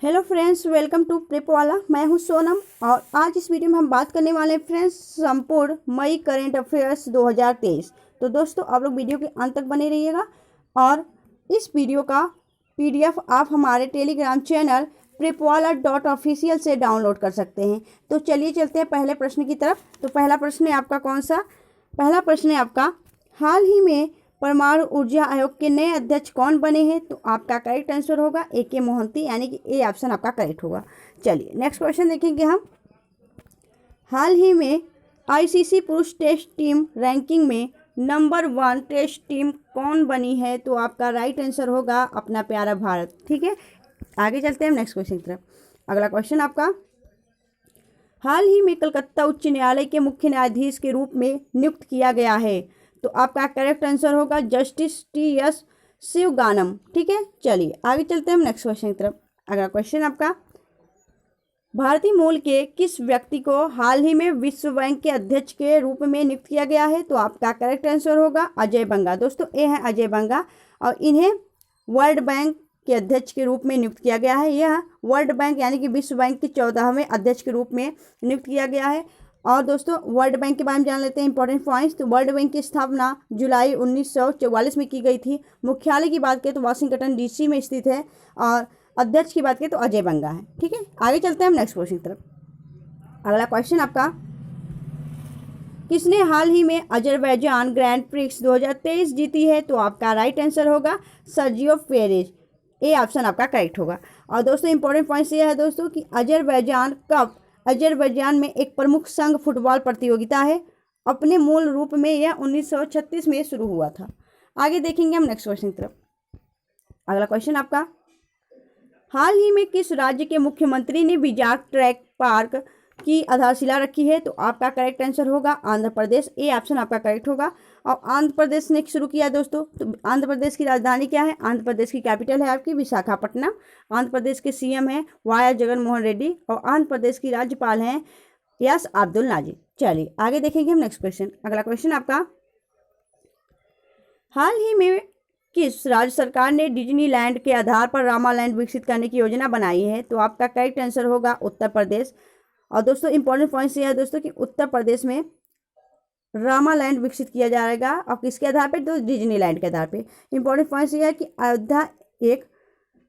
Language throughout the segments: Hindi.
Hello friends, welcome to prep वाला। मैं हूं सोनम और आज इस वीडियो में हम बात करने वाले हैं फ्रेंड्स संपूर्ण मई करेंट अफेयर्स 2023। तो दोस्तों आप लोग वीडियो के अंत तक बने रहिएगा और इस वीडियो का पीडीएफ आप हमारे टेलीग्राम चैनल prepwala.official से डाउनलोड कर सकते हैं। तो चलिए चलते हैं पहले प्रश्न की तरफ। तो पहला प्रश्न है आपका कौन सा? पहला प्रश्न है आपका, हाल ही में परमाणु ऊर्जा आयोग के नए अध्यक्ष कौन बने हैं? तो आपका करेक्ट आंसर होगा A.K. मोहंती, यानी कि ए ऑप्शन आपका करेक्ट होगा। चलिए नेक्स्ट क्वेश्चन देखेंगे हम। हाल ही में आईसीसी पुरुष टेस्ट टीम रैंकिंग में नंबर 1 टेस्ट टीम कौन बनी है? तो आपका राइट आंसर होगा अपना प्यारा भारत। ठीक है, आगे चलते हैं हम नेक्स्ट क्वेश्चन की तरफ। अगला क्वेश्चन आपका, हाल ही में कलकत्ता उच्च न्यायालय के मुख्य न्यायाधीश के रूप में नियुक्त किया गया है। तो आपका करेक्ट आंसर होगा जस्टिस टी.एस. शिवगानम। ठीक है, चलिए आगे चलते हैं हम नेक्स्ट क्वेश्चन की तरफ। अगला क्वेश्चन आपका, भारतीय मूल के किस व्यक्ति को हाल ही में विश्व बैंक के अध्यक्ष के रूप में नियुक्त किया गया है? तो आपका करेक्ट आंसर होगा अजय बंगा। दोस्तों ये है अजय बंगा और इन्हें वर्ल्ड बैंक के अध्यक्ष के रूप में नियुक्त किया गया है। यह वर्ल्ड बैंक यानी कि विश्व बैंक के 14वें अध्यक्ष के रूप में नियुक्त किया गया है। और दोस्तों वर्ल्ड बैंक के बारे में जान लेते हैं इंपॉर्टेंट पॉइंट्स। तो वर्ल्ड बैंक की स्थापना जुलाई 1944 में की गई थी। मुख्यालय की बात करें तो वाशिंगटन डीसी में स्थित है और अध्यक्ष की बात करें तो अजय बंगा है। ठीक है, आगे चलते हैं हम नेक्स्ट क्वेश्चन की तरफ। अगला क्वेश्चन आपका, किसने हाल ही में अजरबैजान ग्रैंड प्रिक्स 2023 जीती है? तो आपका राइट आंसर होगा सर्जियो पेरेज। ए ऑप्शन आपका करेक्ट होगा। और दोस्तों इंपॉर्टेंट पॉइंट्स ये है दोस्तों कि अजरबैजान कप अजरबैजान में एक प्रमुख संघ फुटबॉल प्रतियोगिता है। अपने मूल रूप में यह 1936 में शुरू हुआ था। आगे देखेंगे हम नेक्स्ट क्वेश्चन की तरफ। अगला क्वेश्चन आपका, हाल ही में किस राज्य के मुख्यमंत्री ने विजार्ड ट्रैक पार्क की आधारशिला रखी है? तो आपका करेक्ट आंसर होगा आंध्र प्रदेश। ए ऑप्शन आपका करेक्ट होगा। और आंध्र प्रदेश ने शुरू किया दोस्तों। तो आंध्र प्रदेश की राजधानी क्या है? आंध्र प्रदेश की कैपिटल है आपकी विशाखापट्टनम। आंध्र प्रदेश के सीएम है वाई जगन मोहन रेड्डी और आंध्र प्रदेश की राज्यपाल हैं यस अब्दुल नाजिर। चलिए आगे देखेंगे हम नेक्स्ट क्वेश्चन। अगला क्वेश्चन आपका, हाल ही में किस राज्य सरकार ने डिज्नीलैंड के आधार पर रामालैंड विकसित करने की योजना बनाई है? तो आपका करेक्ट आंसर होगा उत्तर प्रदेश। और दोस्तों इंपॉर्टेंट पॉइंट्स ये है दोस्तों कि उत्तर प्रदेश में रामालैंड विकसित किया जाएगा और किसके आधार पे? तो डिज्नीलैंड के आधार पे। इंपॉर्टेंट पॉइंट्स ये है कि अयोध्या एक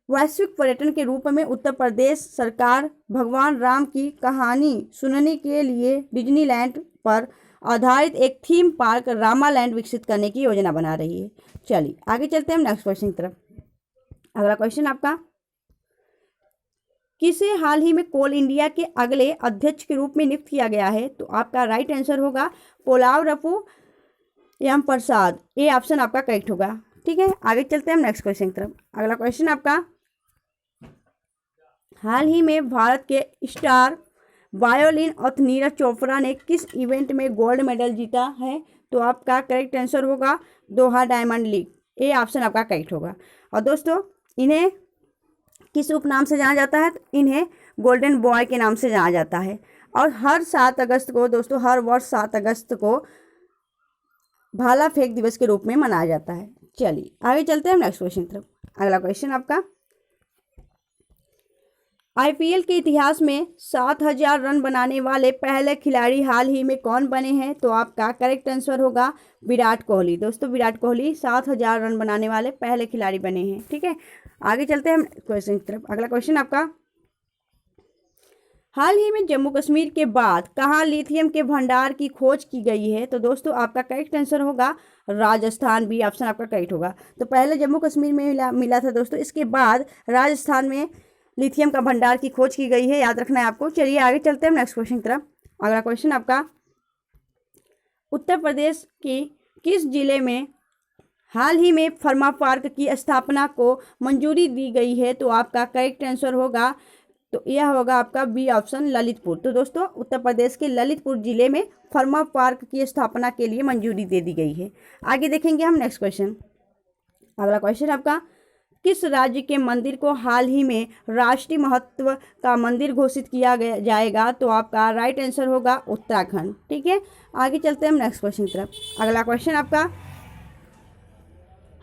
वैश्विक पर्यटन के रूप में उत्तर प्रदेश सरकार भगवान राम की कहानी सुनने के लिए डिज्नीलैंड पर आधारित एक थीम पार्क रामालैंड विकसित करने की योजना बना रही है। चलिए आगे चलते हैं हम नेक्स्ट क्वेश्चन की तरफ। अगला क्वेश्चन आपका, किसे हाल ही में कोल इंडिया के अगले अध्यक्ष के रूप में नियुक्त किया गया है? तो आपका राइट आंसर होगा पोलावरपु यम प्रसाद। ए ऑप्शन आपका करेक्ट होगा। ठीक है, आगे चलते हैं हम नेक्स्ट क्वेश्चन की तरफ। अगला क्वेश्चन आपका, हाल ही में भारत के स्टार वायोलिन नीरज चोपड़ा ने किस इवेंट में गोल्ड मेडल जीता है? तो आपका करेक्ट आंसर होगा दोहा डायमंड लीग। ए ऑप्शन आपका करेक्ट होगा। और दोस्तों इन्हें किस उपनाम से जाना जाता है? तो इन्हें गोल्डन बॉय के नाम से जाना जाता है। और हर 7 अगस्त को दोस्तों हर वर्ष 7 अगस्त को भाला फेंक दिवस के रूप में मनाया जाता है। चलिए आगे चलते हैं नेक्स्ट क्वेश्चन की तरफ। अगला क्वेश्चन आपका, आईपीएल के इतिहास में 7000 रन बनाने वाले पहले खिलाड़ी हाल ही में कौन बने हैं? तो आपका करेक्ट आंसर होगा विराट कोहली। दोस्तों विराट कोहली 7000 रन बनाने वाले पहले खिलाड़ी बने हैं। ठीक है, आगे चलते हैं हम क्वेश्चन की तरफ। अगला क्वेश्चन आपका, हाल ही में जम्मू कश्मीर के बाद कहाँ लिथियम के भंडार की खोज की गई है? तो दोस्तों आपका करेक्ट आंसर होगा राजस्थान। बी ऑप्शन आपका करेक्ट होगा। तो पहले जम्मू कश्मीर में मिला था दोस्तों, इसके बाद राजस्थान में लिथियम का भंडार की खोज की गई है, याद रखना है आपको। चलिए आगे चलते हैं नेक्स्ट क्वेश्चन की तरफ। अगला क्वेश्चन आपका, उत्तर प्रदेश की किस जिले में हाल ही में फर्मा पार्क की स्थापना को मंजूरी दी गई है? तो आपका करेक्ट आंसर होगा तो यह होगा आपका बी ऑप्शन ललितपुर। तो दोस्तों उत्तर प्रदेश के ललितपुर जिले में फर्मा पार्क की स्थापना के लिए मंजूरी दे दी गई है। आगे देखेंगे हम नेक्स्ट क्वेश्चन। अगला क्वेश्चन आपका, किस राज्य के मंदिर को हाल ही में राष्ट्रीय महत्व का मंदिर घोषित किया जाएगा? तो आपका राइट आंसर होगा उत्तराखंड। ठीक है, आगे चलते हैं हम नेक्स्ट क्वेश्चन की तरफ। अगला क्वेश्चन आपका,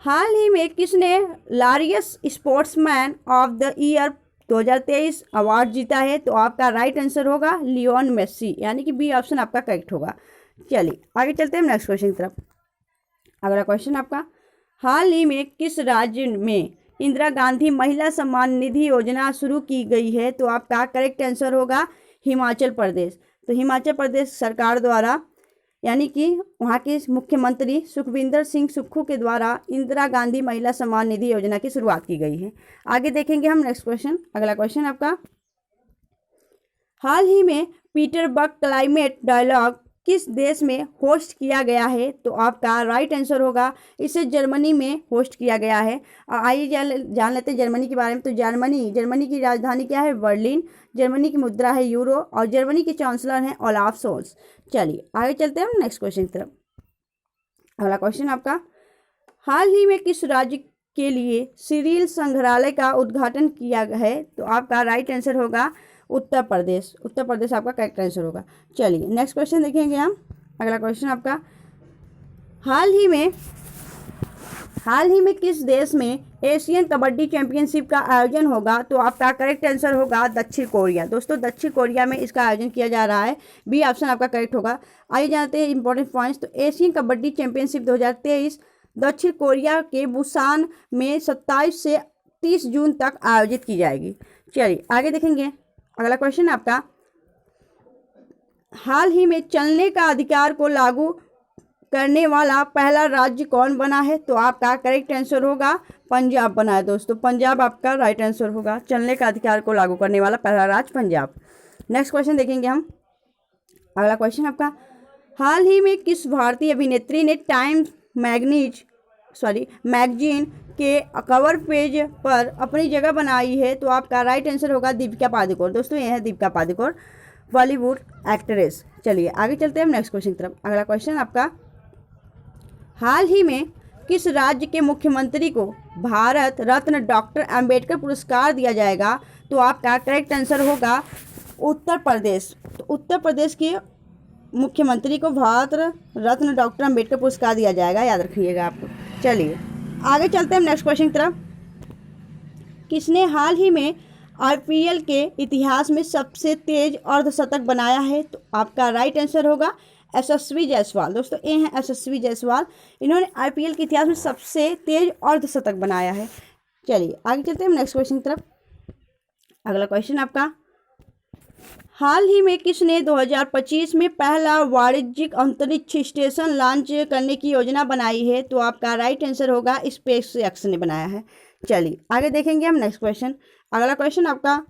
हाल ही में किसने largest sportsman of the year 2023 award जीता है, तो आपका राइट आंसर होगा लियोन मेसी, यानी कि बी ऑप्शन आपका करेक्ट होगा। चलिए आगे चलते हैं नेक्स्ट क्वेश्चन की तरफ। अगला क्वेश्चन आपका, हाल ही में किस राज्य में इंदिरा गांधी महिला सम्मान निधि योजना शुरू की गई है? तो आपका करेक्ट आंसर होगा हिमाचल प्रदेश। तो हिमाचल प्रदेश सरकार द्वारा, यानी कि वहाँ के मुख्यमंत्री सुखविंदर सिंह सुक्खू के द्वारा इंदिरा गांधी महिला सम्मान निधि योजना की शुरुआत की गई है। आगे देखेंगे हम नेक्स्ट क्वेश्चन। अगला क्वेश्चन आपका, हाल ही में पीटरबर्ग क्लाइमेट डायलॉग किस देश में होस्ट किया गया है? तो आपका राइट आंसर होगा, इसे जर्मनी में होस्ट किया गया है। आइए जान लेते हैं जर्मनी के बारे में। तो जर्मनी की राजधानी क्या है? बर्लिन। जर्मनी की मुद्रा है यूरो और जर्मनी के चांसलर हैं ओलाफ शोल्ज। चलिए आगे चलते हैं हम नेक्स्ट क्वेश्चन की तरफ। अगला क्वेश्चन आपका, हाल ही में किस राज्य के लिए सिरिल संग्रहालय का उद्घाटन किया है? तो आपका राइट आंसर होगा उत्तर प्रदेश। उत्तर प्रदेश आपका करेक्ट आंसर होगा। चलिए नेक्स्ट क्वेश्चन देखेंगे हम। अगला क्वेश्चन आपका, हाल ही में किस देश में एशियन कबड्डी चैंपियनशिप का आयोजन होगा? तो आपका करेक्ट आंसर होगा दक्षिण कोरिया। दोस्तों दक्षिण कोरिया में इसका आयोजन किया जा रहा है, बी ऑप्शन आपका करेक्ट होगा। आइए जानते हैं इंपॉर्टेंट पॉइंट्स। तो एशियन कबड्डी चैंपियनशिप 2023 दक्षिण कोरिया के बुसान में 27 से 30 जून तक आयोजित की जाएगी। चलिए आगे देखेंगे। अगला क्वेश्चन आपका, हाल ही में चलने का अधिकार को लागू करने वाला पहला राज्य कौन बना है? तो आपका करेक्ट आंसर होगा पंजाब बना है। दोस्तों पंजाब आपका राइट आंसर होगा। चलने का अधिकार को लागू करने वाला पहला राज्य पंजाब। नेक्स्ट क्वेश्चन देखेंगे हम। अगला क्वेश्चन आपका, हाल ही में किस भारतीय अभिनेत्री ने टाइम मैगजीन के कवर पेज पर अपनी जगह बनाई है? तो आपका राइट आंसर होगा दीपिका पादुकोण। दोस्तों ये है दीपिका पादुकोण, बॉलीवुड एक्ट्रेस। चलिए आगे चलते हैं हम नेक्स्ट क्वेश्चन की तरफ। अगला क्वेश्चन आपका, हाल ही में किस राज्य के मुख्यमंत्री को भारत रत्न डॉक्टर अंबेडकर पुरस्कार दिया जाएगा? तो आपका करेक्ट आंसर होगा उत्तर प्रदेश। तो उत्तर प्रदेश के मुख्यमंत्री को भारत रत्न डॉक्टर अंबेडकर पुरस्कार दिया जाएगा, याद रखिएगा आपको। चलिए आगे चलते हैं हम नेक्स्ट क्वेश्चन की तरफ। किसने हाल ही में आईपीएल के इतिहास में सबसे तेज अर्धशतक बनाया है? तो आपका राइट आंसर होगा यशस्वी जायसवाल। दोस्तों ये हैं यशस्वी जायसवाल, इन्होंने आईपीएल के इतिहास में सबसे तेज अर्धशतक बनाया है। चलिए आगे चलते हैं हम नेक्स्ट क्वेश्चन की तरफ। अगला क्वेश्चन आपका, हाल ही में किसने 2025 में पहला वाणिज्यिक अंतरिक्ष स्टेशन लॉन्च करने की योजना बनाई है? तो आपका राइट आंसर होगा स्पेसएक्स ने बनाया है। चलिए आगे देखेंगे हम नेक्स्ट क्वेश्चन। अगला क्वेश्चन आपका,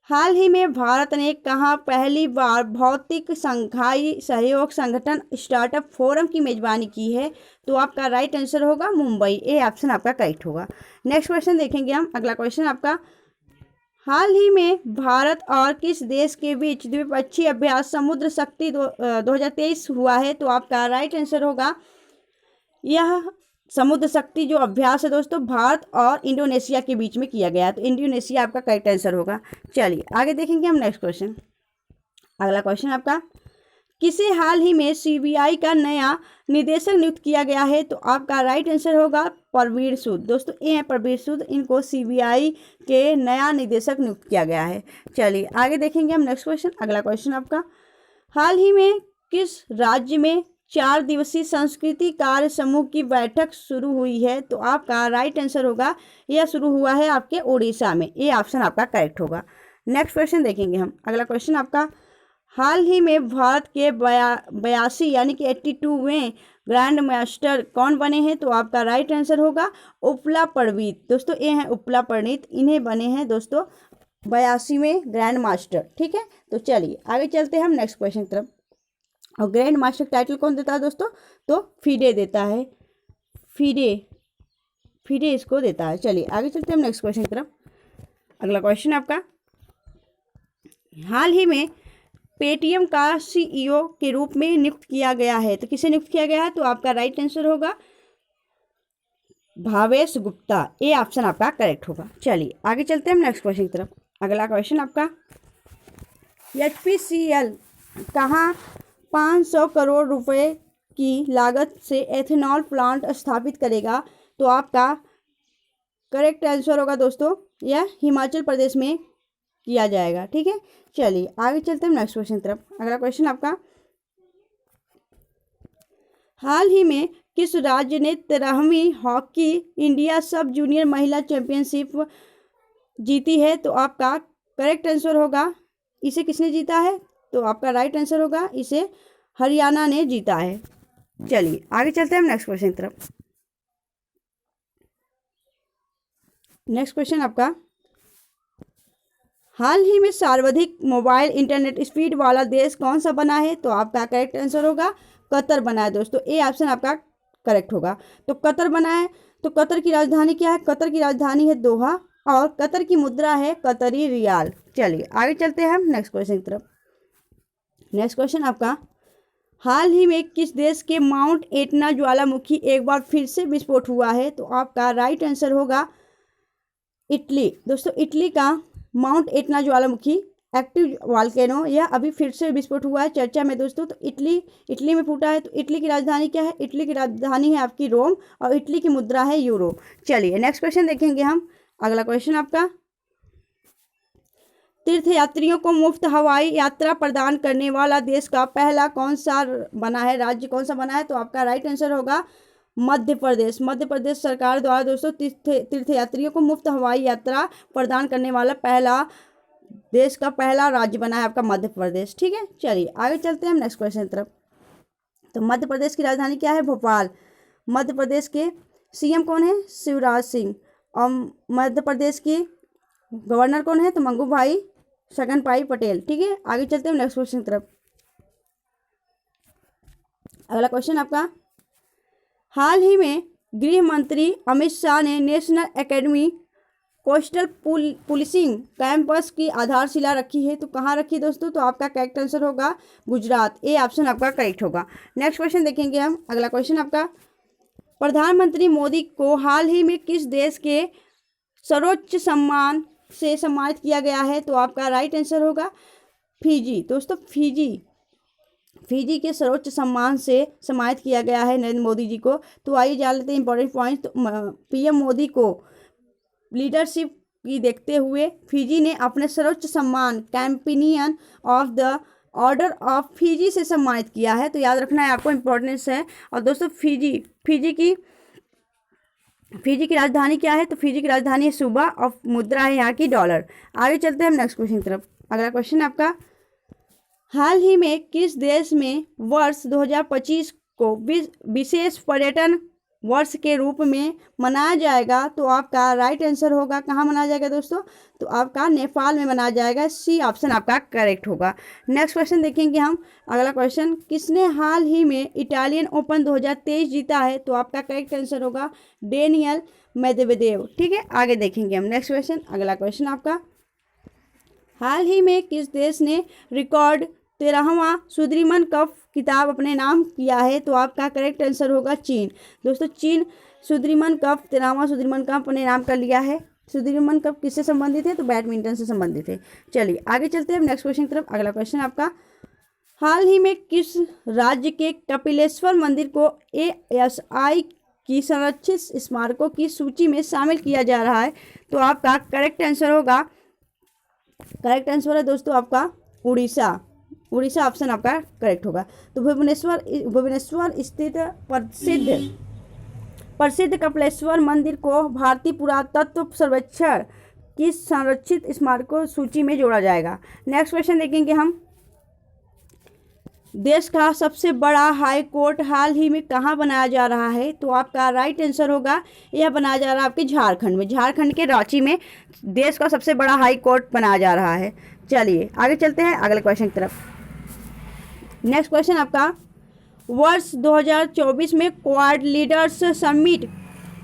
हाल ही में भारत ने कहाँ पहली बार भौतिक संघाई सहयोग संगठन स्टार्टअप फोरम की मेजबानी की है? तो आपका राइट आंसर होगा मुंबई। ए ऑप्शन आपका करेक्ट होगा। नेक्स्ट क्वेश्चन देखेंगे हम। अगला क्वेश्चन आपका, हाल ही में भारत और किस देश के बीच द्विपक्षीय अभ्यास समुद्र शक्ति 2023 हुआ है? तो आपका राइट आंसर होगा, यह समुद्र शक्ति जो अभ्यास है दोस्तों भारत और इंडोनेशिया के बीच में किया गया है। तो इंडोनेशिया आपका करेक्ट आंसर होगा। चलिए आगे देखेंगे हम नेक्स्ट क्वेश्चन। अगला क्वेश्चन आपका, किसे हाल ही में सीबीआई का नया निदेशक नियुक्त किया गया है? तो आपका राइट आंसर होगा प्रवीण सूद। दोस्तों ये हैं प्रवीण सूद, इनको सीबीआई के नया निदेशक नियुक्त किया गया है। चलिए आगे देखेंगे हम नेक्स्ट क्वेश्चन। अगला क्वेश्चन आपका, हाल ही में किस राज्य में 4 दिवसीय संस्कृति कार्य समूह की बैठक शुरू हुई है? तो आपका राइट आंसर होगा, यह शुरू हुआ है आपके उड़ीसा में। ये ऑप्शन आपका करेक्ट होगा। नेक्स्ट क्वेश्चन देखेंगे हम। अगला क्वेश्चन आपका, हाल ही में भारत के 82 यानी कि 82वें ग्रैंड मास्टर कौन बने हैं? तो आपका राइट आंसर होगा उपला परवीत। दोस्तों ये हैं उपला परनीत, इन्हें बने हैं दोस्तों 82वें ग्रैंड मास्टर। ठीक है, तो चलिए आगे चलते हैं हम नेक्स्ट क्वेश्चन की तरफ। और ग्रैंड मास्टर टाइटल कौन देता है दोस्तों? तो फीडे देता है, फीडे इसको देता है। चलिए आगे चलते हैं हम नेक्स्ट क्वेश्चन की तरफ। अगला क्वेश्चन आपका, हाल ही में पेटीएम का सीईओ के रूप में नियुक्त किया गया है। तो किसे नियुक्त किया गया है? तो आपका राइट आंसर होगा भावेश गुप्ता। ए ऑप्शन आपका करेक्ट होगा। चलिए आगे चलते हैं हम नेक्स्ट क्वेश्चन की तरफ। अगला क्वेश्चन आपका, एचपीसीएल कहाँ 500 करोड़ रुपए की लागत से एथेनॉल प्लांट स्थापित करेगा? तो आपका करेक्ट आंसर होगा दोस्तों यह हिमाचल प्रदेश में किया जाएगा। ठीक है, चलिए आगे चलते हैं नेक्स्ट क्वेश्चन तरफ। अगला क्वेश्चन आपका, हाल ही में किस राज्य ने 13वीं हॉकी इंडिया सब जूनियर महिला चैंपियनशिप जीती है? तो आपका करेक्ट आंसर होगा, इसे किसने जीता है? तो आपका राइट आंसर होगा, इसे हरियाणा ने जीता है। चलिए आगे चलते हैं नेक्स्ट क्वेश्चन की तरफ। नेक्स्ट क्वेश्चन आपका, हाल ही में सर्वाधिक मोबाइल इंटरनेट स्पीड वाला देश कौन सा बना है? तो आपका करेक्ट आंसर होगा कतर बना है दोस्तों, ए ऑप्शन आपका करेक्ट होगा। तो कतर बना है, तो कतर की राजधानी क्या है? कतर की राजधानी है दोहा और कतर की मुद्रा है कतरी रियाल। चलिए आगे चलते हैं हम नेक्स्ट क्वेश्चन की तरफ। नेक्स्ट क्वेश्चन आपका, हाल ही में किस देश के माउंट एटना ज्वालामुखी एक बार फिर से विस्फोट हुआ है? तो आपका राइट आंसर होगा इटली। दोस्तों इटली का माउंट एटना ज्वालामुखी एक्टिव वॉल्केनो यह अभी फिर से विस्फोट हुआ है चर्चा में दोस्तों। तो इटली में फूटा है। तो इटली की राजधानी क्या है? इटली की राजधानी है आपकी रोम और इटली की मुद्रा है यूरो। चलिए नेक्स्ट क्वेश्चन देखेंगे हम। अगला क्वेश्चन आपका, तीर्थयात्रियों को मुफ्त हवाई यात्रा प्रदान करने वाला देश का पहला कौन सा बना है? राज्य कौन सा बना है? तो आपका राइट आंसर होगा मध्य प्रदेश। मध्य प्रदेश सरकार द्वारा दोस्तों तीर्थयात्रियों को मुफ्त हवाई यात्रा प्रदान करने वाला पहला देश का पहला राज्य बना है आपका मध्य प्रदेश। ठीक है, चलिए आगे चलते हैं हम नेक्स्ट क्वेश्चन तरफ। तो मध्य प्रदेश की राजधानी क्या है? भोपाल। मध्य प्रदेश के सीएम कौन है? शिवराज सिंह। और मध्य प्रदेश के गवर्नर कौन है? तो मंगू भाई छगनभाई पटेल। ठीक है, आगे चलते हैं नेक्स्ट क्वेश्चन तरफ। अगला क्वेश्चन आपका, हाल ही में गृह मंत्री अमित शाह ने national academy coastal policing campus की आधारशिला रखी है। तो कहाँ रखी दोस्तों? तो आपका करेक्ट आंसर होगा गुजरात, ए ऑप्शन आपका करेक्ट होगा। नेक्स्ट क्वेश्चन देखेंगे हम। अगला क्वेश्चन आपका, प्रधानमंत्री मोदी को हाल ही में किस देश के सर्वोच्च सम्मान से सम्मानित किया गया है? तो आपका राइट आंसर होगा फिजी। दोस्तों फिजी के सर्वोच्च सम्मान से सम्मानित किया गया है नरेंद्र मोदी जी को। तो आइए जान लेते हैं इंपॉर्टेंट पॉइंट। तो पीएम मोदी को लीडरशिप की देखते हुए फिजी ने अपने सर्वोच्च सम्मान companion of the order of Fiji से सम्मानित किया है। तो याद रखना है आपको, इंपॉर्टेंस है। और दोस्तों फिजी की राजधानी क्या है? तो फिजी की राजधानी है सूबा और मुद्रा है यहाँ की डॉलर। आगे चलते हैं हम नेक्स्ट क्वेश्चन की तरफ। अगला क्वेश्चन आपका, हाल ही में किस देश में वर्ष 2025 को विशेष पर्यटन वर्ष के रूप में मनाया जाएगा? तो आपका राइट आंसर होगा, कहाँ मनाया जाएगा दोस्तों? तो आपका नेपाल में मनाया जाएगा, सी ऑप्शन आपका करेक्ट होगा। नेक्स्ट क्वेश्चन देखेंगे हम। अगला क्वेश्चन, किसने हाल ही में इटालियन ओपन 2023 जीता है? तो आपका करेक्ट आंसर होगा डेनियल मेदवेदेव। ठीक है, आगे देखेंगे हम नेक्स्ट क्वेश्चन। अगला क्वेश्चन आपका, हाल ही में किस देश ने रिकॉर्ड 13वां सुदीमन कप खिताब अपने नाम किया है? तो आपका करेक्ट आंसर होगा चीन। दोस्तों चीन सुदीमन कप 13वां सुदीमन कप अपने नाम कर लिया है। सुदीमन कप किससे संबंधित है? तो बैडमिंटन से संबंधित है। चलिए आगे चलते हैं नेक्स्ट क्वेश्चन की तरफ। अगला क्वेश्चन आपका, हाल ही में किस राज्य के कपिलेश्वर मंदिर को ASI की संरक्षित स्मारकों की सूची में शामिल किया जा रहा है? तो आपका करेक्ट आंसर होगा, करेक्ट आंसर है दोस्तों आपका उड़ीसा ऑप्शन आपका करेक्ट होगा। तो भुवनेश्वर स्थित प्रसिद्ध कपिलेश्वर मंदिर को भारतीय पुरातत्व सर्वेक्षण की संरक्षित स्मारकों सूची में जोड़ा जाएगा। नेक्स्ट क्वेश्चन देखेंगे हम। देश का सबसे बड़ा हाई कोर्ट हाल ही में कहाँ बनाया जा रहा है? तो आपका राइट आंसर होगा, यह बनाया जा रहा है आपके झारखंड में। झारखंड के रांची में देश का सबसे बड़ा हाई कोर्ट बनाया जा रहा है। चलिए आगे चलते हैं अगले क्वेश्चन की तरफ। नेक्स्ट क्वेश्चन आपका, वर्ष 2024 में क्वाड लीडर्स समिट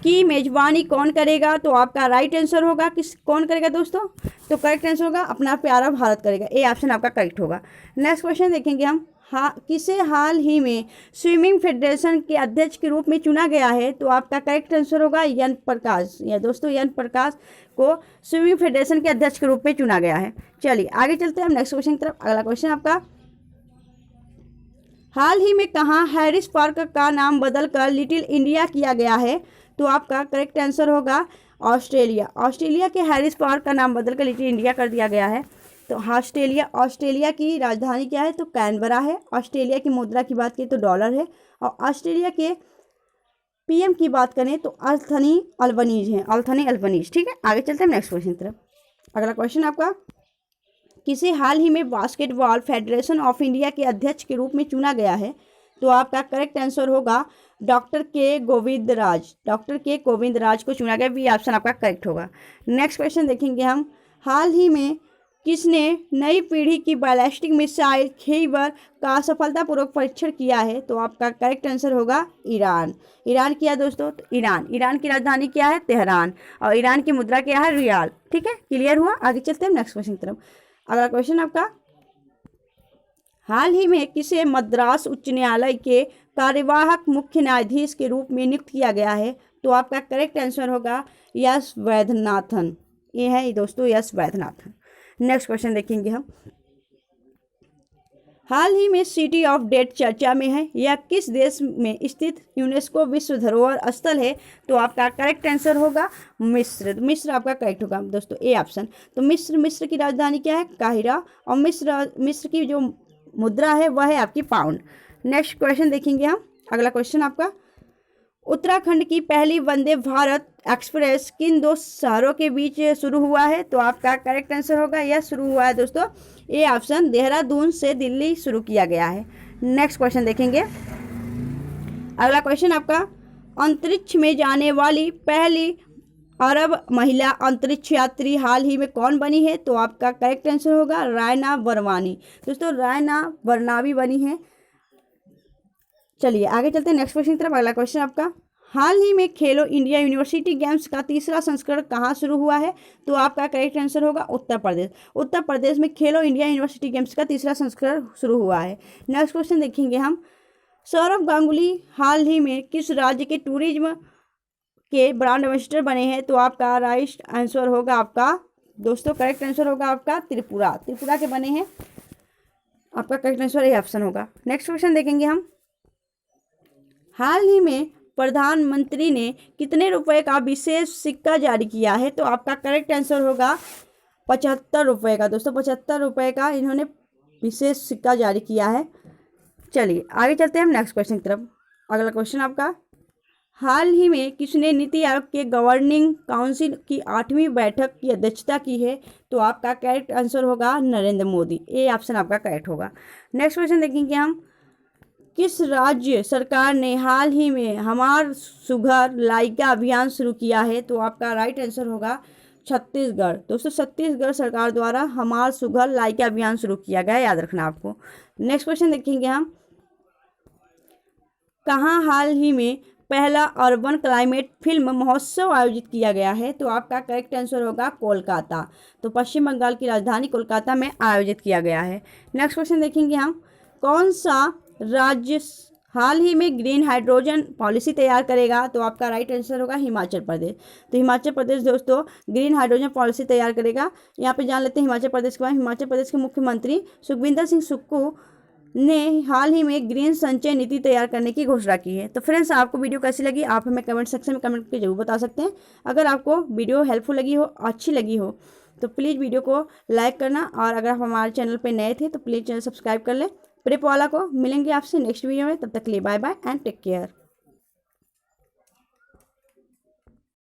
की मेजबानी कौन करेगा? तो आपका राइट आंसर होगा, कौन करेगा दोस्तों? तो करेक्ट आंसर होगा अपना प्यारा भारत करेगा, ए ऑप्शन आपका करेक्ट होगा। नेक्स्ट क्वेश्चन देखेंगे हम। किसे हाल ही में स्विमिंग फेडरेशन के अध्यक्ष के रूप में चुना गया है? तो आपका करेक्ट आंसर होगा यन प्रकाश। या दोस्तों यन प्रकाश को स्विमिंग फेडरेशन के अध्यक्ष के रूप में चुना गया है। चलिए आगे चलते हैं हम नेक्स्ट क्वेश्चन की तरफ। अगला क्वेश्चन आपका, हाल ही में कहाँ हैरिस पार्क का नाम बदलकर लिटिल इंडिया किया गया है? तो आपका करेक्ट आंसर होगा ऑस्ट्रेलिया, ऑस्ट्रेलिया के हैरिस पार्क का नाम बदलकर लिटिल इंडिया कर दिया गया है। तो ऑस्ट्रेलिया की राजधानी क्या है? तो कैनबरा है। ऑस्ट्रेलिया की मुद्रा की बात करें तो डॉलर है। और ऑस्ट्रेलिया के पीएम की बात करें तो अल्थनी अल्बनीज। ठीक है, आगे चलते हैं नेक्स्ट क्वेश्चन की तरफ। अगला क्वेश्चन आपका, किसे हाल ही में बास्केटबॉल फेडरेशन ऑफ इंडिया के अध्यक्ष के रूप में चुना गया है? तो आपका करेक्ट आंसर होगा डॉक्टर के गोविंद राज को चुना गया। बी ऑप्शन आपका करेक्ट होगा। नेक्स्ट क्वेश्चन देखेंगे हम, हाल ही में किसने नई पीढ़ी की बैलिस्टिक मिसाइल खैबर का सफलतापूर्वक परीक्षण किया है? तो आपका करेक्ट आंसर होगा ईरान किया दोस्तों। तो ईरान की राजधानी क्या है? तेहरान। और ईरान की मुद्रा क्या है? रियाल। ठीक है, क्लियर हुआ। आगे चलते हैं नेक्स्ट क्वेश्चन की तरफ। अगला क्वेश्चन आपका, हाल ही में किसे मद्रास उच्च न्यायालय के कार्यवाहक मुख्य न्यायाधीश के रूप में नियुक्त किया गया है? तो आपका करेक्ट आंसर होगा यस वैद्यनाथन। ये है दोस्तों यस वैद्यनाथन। नेक्स्ट क्वेश्चन देखेंगे हम, हाल ही में सिटी ऑफ डेथ चर्चा में है, यह किस देश में स्थित यूनेस्को विश्व धरोहर स्थल है? तो आपका करेक्ट आंसर होगा मिस्र आपका करेक्ट होगा दोस्तों, ए ऑप्शन। तो मिस्र की राजधानी क्या है? काहिरा। और मिस्र की जो मुद्रा है वह है आपकी पाउंड। नेक्स्ट क्वेश्चन देखेंगे हम। अगला क्वेश्चन आपका, उत्तराखंड की पहली वंदे भारत एक्सप्रेस किन दो शहरों के बीच शुरू हुआ है? तो आपका करेक्ट आंसर होगा यह शुरू हुआ है दोस्तों, ए ऑप्शन, देहरादून से दिल्ली शुरू किया गया है। नेक्स्ट क्वेश्चन देखेंगे। अगला क्वेश्चन आपका, अंतरिक्ष में जाने वाली पहली अरब महिला अंतरिक्ष यात्री हाल ही में कौन बनी है? तो आपका करेक्ट आंसर होगा रायना बरवानी। दोस्तों रायना बरनावी बनी है। चलिए आगे चलते हैं नेक्स्ट क्वेश्चन की तरफ। अगला क्वेश्चन आपका, हाल ही में खेलो इंडिया यूनिवर्सिटी गेम्स का तीसरा संस्करण कहाँ शुरू हुआ है? तो आपका करेक्ट आंसर होगा उत्तर प्रदेश में खेलो इंडिया यूनिवर्सिटी गेम्स का तीसरा संस्करण शुरू हुआ है। नेक्स्ट क्वेश्चन देखेंगे हम, सौरभ गांगुली हाल ही में किस राज्य के टूरिज्म के ब्रांड एम्बेसडर बने हैं? तो आपका राइट आंसर होगा आपका दोस्तों, करेक्ट आंसर होगा आपका त्रिपुरा के बने हैं। आपका करेक्ट आंसर ये ऑप्शन होगा। नेक्स्ट क्वेश्चन देखेंगे हम, हाल ही में प्रधानमंत्री ने कितने रुपए का विशेष सिक्का जारी किया है? तो आपका करेक्ट आंसर होगा 75 रुपये का दोस्तों, 75 रुपये का इन्होंने विशेष सिक्का जारी किया है। चलिए आगे चलते हैं हम नेक्स्ट क्वेश्चन की तरफ। अगला क्वेश्चन आपका, हाल ही में किसने नीति आयोग के गवर्निंग काउंसिल की 8वीं बैठक की अध्यक्षता की है? तो आपका करेक्ट आंसर होगा नरेंद्र मोदी, ए ऑप्शन आपका करेक्ट होगा। नेक्स्ट क्वेश्चन देखेंगे हम, किस राज्य सरकार ने हाल ही में हमार सुघर लाइका अभियान शुरू किया है? तो आपका राइट आंसर होगा छत्तीसगढ़। दोस्तों छत्तीसगढ़ सरकार द्वारा हमार सुघर लाइका अभियान शुरू किया गया, याद रखना आपको। नेक्स्ट क्वेश्चन देखेंगे हम, कहाँ हाल ही में पहला अर्बन क्लाइमेट फिल्म महोत्सव आयोजित किया गया है? तो आपका करेक्ट आंसर होगा कोलकाता। तो पश्चिम बंगाल की राजधानी कोलकाता में आयोजित किया गया है। नेक्स्ट क्वेश्चन देखेंगे हम, कौन सा राज्य हाल ही में ग्रीन हाइड्रोजन पॉलिसी तैयार करेगा? तो आपका राइट आंसर होगा हिमाचल प्रदेश। तो हिमाचल प्रदेश दोस्तों ग्रीन हाइड्रोजन पॉलिसी तैयार करेगा। यहाँ पे जान लेते हैं हिमाचल प्रदेश के बारे में। हिमाचल प्रदेश के मुख्यमंत्री सुखविंदर सिंह सुक्खू ने हाल ही में ग्रीन संचय नीति तैयार करने की घोषणा की है। तो फ्रेंड्स आपको वीडियो कैसी लगी आप हमें कमेंट सेक्शन में कमेंट करके जरूर बता सकते हैं। अगर आपको वीडियो हेल्पफुल लगी हो, अच्छी लगी हो, तो प्लीज़ वीडियो को लाइक करना। और अगर आप हमारे चैनल पर नए थे तो प्लीज़ चैनल सब्सक्राइब कर लें। प्रेप वाला को मिलेंगे आपसे नेक्स्ट वीडियो में, तब तक के लिए bye bye and take care.